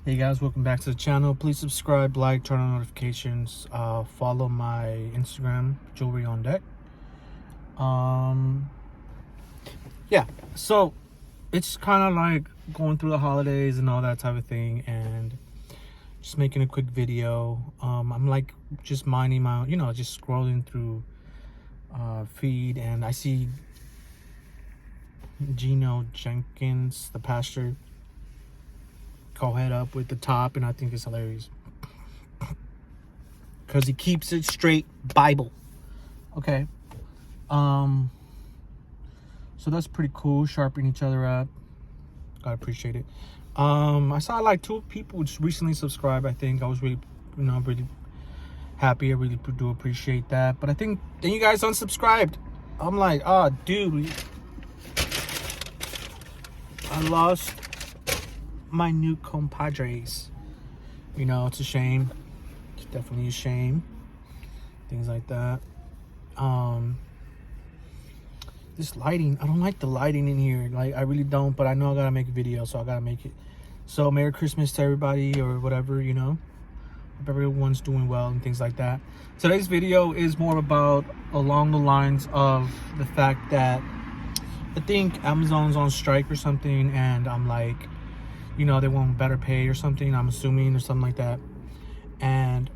Hey guys, welcome back to the channel. Please subscribe, like, turn on notifications. Follow my Instagram, Jewelry on Deck. Um, yeah. So it's kind of like going through the holidays and all that type of thing, and just making a quick video. I'm like just minding my, just scrolling through feed, and I see Gino Jenkins, the pastor, go head up with the top, and I think it's hilarious because he keeps it straight Bible. Okay. So that's pretty cool, sharpening each other up. I appreciate it. I saw like 2 people just recently subscribed. I think I was really, really happy. I really do appreciate that. But I think then you guys unsubscribed. I'm like, dude, I lost my new compadres. It's a shame. It's definitely a shame. Things like that. This lighting, I don't like the lighting in here. Like, I really don't, but I know I gotta make a video, so I gotta make it. So Merry Christmas to everybody, or whatever. Hope everyone's doing well and things like that. Today's video is more about along the lines of the fact that I think Amazon's on strike or something, and I'm like, they want better pay or something, I'm assuming, or something like that. And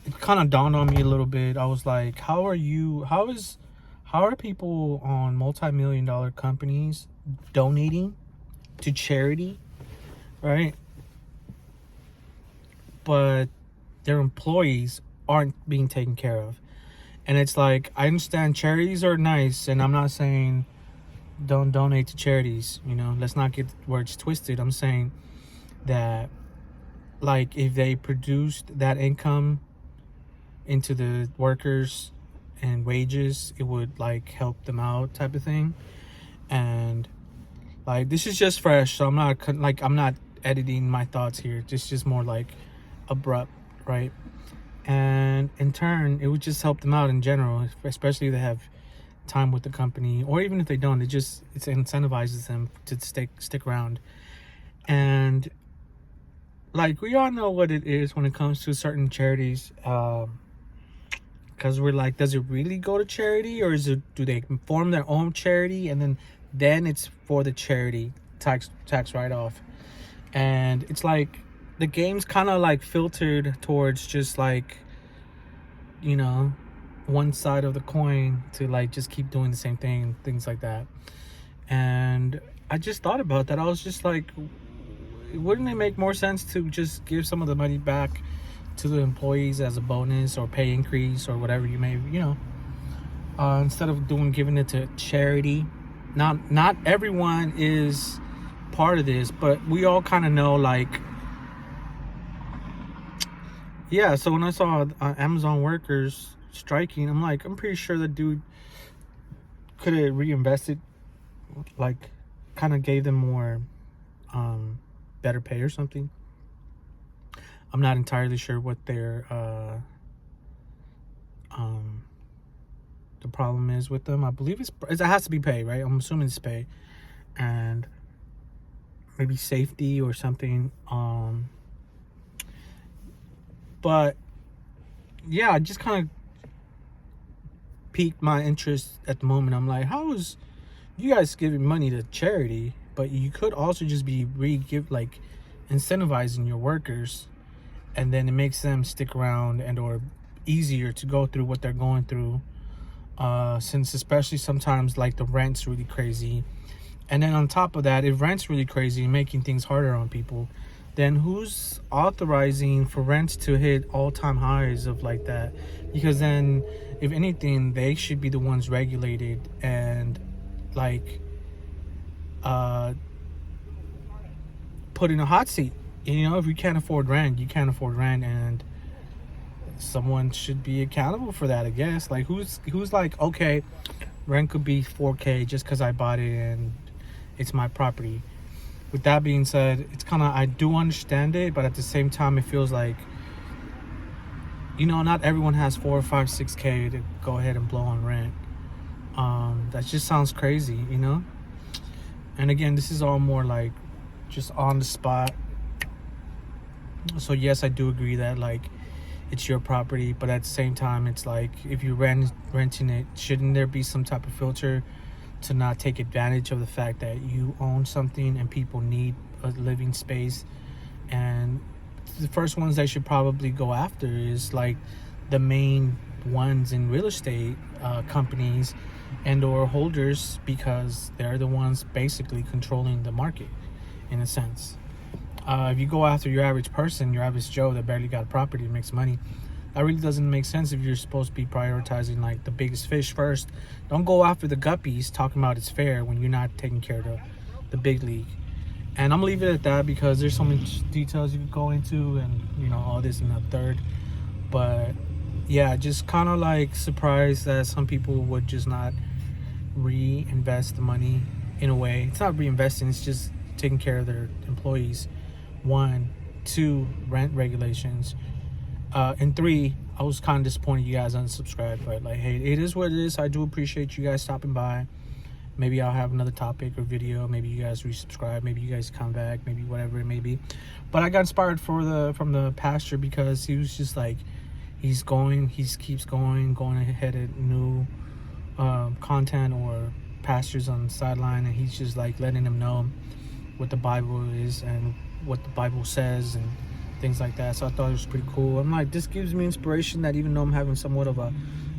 it kind of dawned on me a little bit. I was like, how are people on multi-million-dollar companies donating to charity, right? But their employees aren't being taken care of. And it's like, I understand charities are nice, and I'm not saying don't donate to charities, let's not get words twisted. I'm saying that, like, if they produced that income into the workers and wages, it would like help them out, type of thing. And like, this is just fresh, so I'm not editing my thoughts here. It's just more like abrupt, right? And in turn, it would just help them out in general, especially if they have time with the company, or even if they don't, it incentivizes them to stick around. And like, we all know what it is when it comes to certain charities, because we're like, does it really go to charity, or do they form their own charity and then it's for the charity tax write-off? And it's like the game's kind of like filtered towards just like, one side of the coin, to like just keep doing the same thing and things like that. And I just thought about that. I was just like, wouldn't it make more sense to just give some of the money back to the employees as a bonus or pay increase or whatever you may, instead of giving it to charity? Not everyone is part of this, but we all kind of know, like, yeah. So when I saw Amazon workers striking, I'm like, I'm pretty sure the dude could have reinvested, like, kind of gave them more better pay or something. I'm not entirely sure what their the problem is with them. I believe it has to be pay, right? I'm assuming it's pay, and maybe safety or something. But yeah, I just kind of piqued my interest at the moment. I'm like, how is you guys giving money to charity, but you could also just be incentivizing your workers, and then it makes them stick around and or easier to go through what they're going through, since especially sometimes like the rent's really crazy. And then on top of that, if rent's really crazy and making things harder on people, then who's authorizing for rents to hit all-time highs of like that? Because then, if anything, they should be the ones regulated and like put in a hot seat. If you can't afford rent, you can't afford rent, and someone should be accountable for that, I guess. Like, who's like, okay, rent could be $4K just because I bought it and it's my property. With that being said, it's kind of, I do understand it, but at the same time, it feels like you know, not everyone has 4 or 5, 6K to go ahead and blow on rent. That just sounds crazy, you know. And again, this is all more like just on the spot. So yes, I do agree that like it's your property, but at the same time, it's like if you're renting it, shouldn't there be some type of filter to not take advantage of the fact that you own something and people need a living space? And the first ones they should probably go after is like the main ones in real estate companies and or holders, because they're the ones basically controlling the market in a sense. If you go after your average person, your average Joe that barely got a property and makes money, that really doesn't make sense if you're supposed to be prioritizing like the biggest fish first. Don't go after the guppies talking about it's fair when you're not taking care of the big league. And I'm gonna leave it at that because there's so many details you could go into, and you know, all this and the third. But yeah, just kind of like surprised that some people would just not reinvest the money in a way. It's not reinvesting, it's just taking care of their employees. 1, 2, rent regulations. And 3, I was kind of disappointed you guys unsubscribed, but like, hey, it is what it is. I do appreciate you guys stopping by. Maybe I'll have another topic or video. Maybe you guys resubscribe. Maybe you guys come back. Maybe whatever it may be. But I got inspired from the pastor because he was just like, he keeps going ahead at new content or pastors on the sideline, and he's just like letting them know what the Bible is and what the Bible says and things like that. So I thought it was pretty cool. I'm like, this gives me inspiration that even though I'm having somewhat of a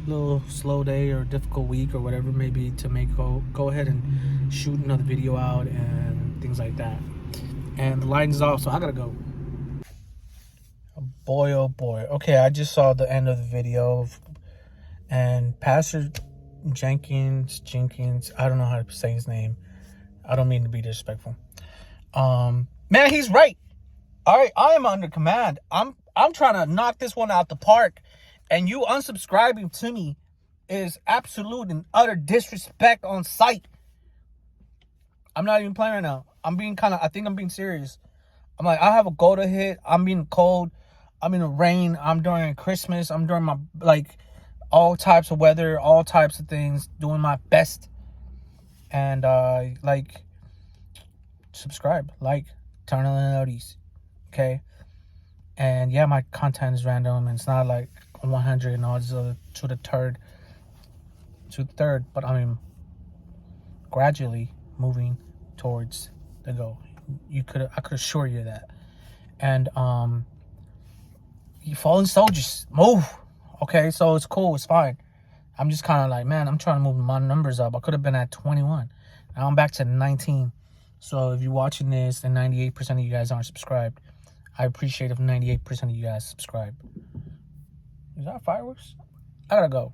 little slow day or difficult week or whatever it may be, to make go ahead and shoot another video out and things like that. And the lighting's off, so I gotta go. Boy, oh boy. Okay, I just saw the end of the video, and Pastor Jenkins, I don't know how to say his name. I don't mean to be disrespectful. Man, he's right. All right, I am under command. I'm trying to knock this one out the park, and you unsubscribing to me is absolute and utter disrespect on sight. I'm not even playing right now. I think I'm being serious. I'm like, I have a goal to hit. I'm being cold. I'm in the rain. I'm during Christmas. I'm during my, like, all types of weather, all types of things, doing my best. And, like, subscribe, like, turn on the notice, okay? And yeah, my content is random, and it's not like 100 and all this other to the third, but I mean, gradually moving towards the goal. I could assure you that. And you fallen soldiers, move. Okay, so it's cool, it's fine. I'm just kind of like, man, I'm trying to move my numbers up. I could have been at 21. Now I'm back to 19. So if you're watching this and 98% of you guys aren't subscribed, I appreciate if 98% of you guys subscribe. Is that fireworks? I gotta go.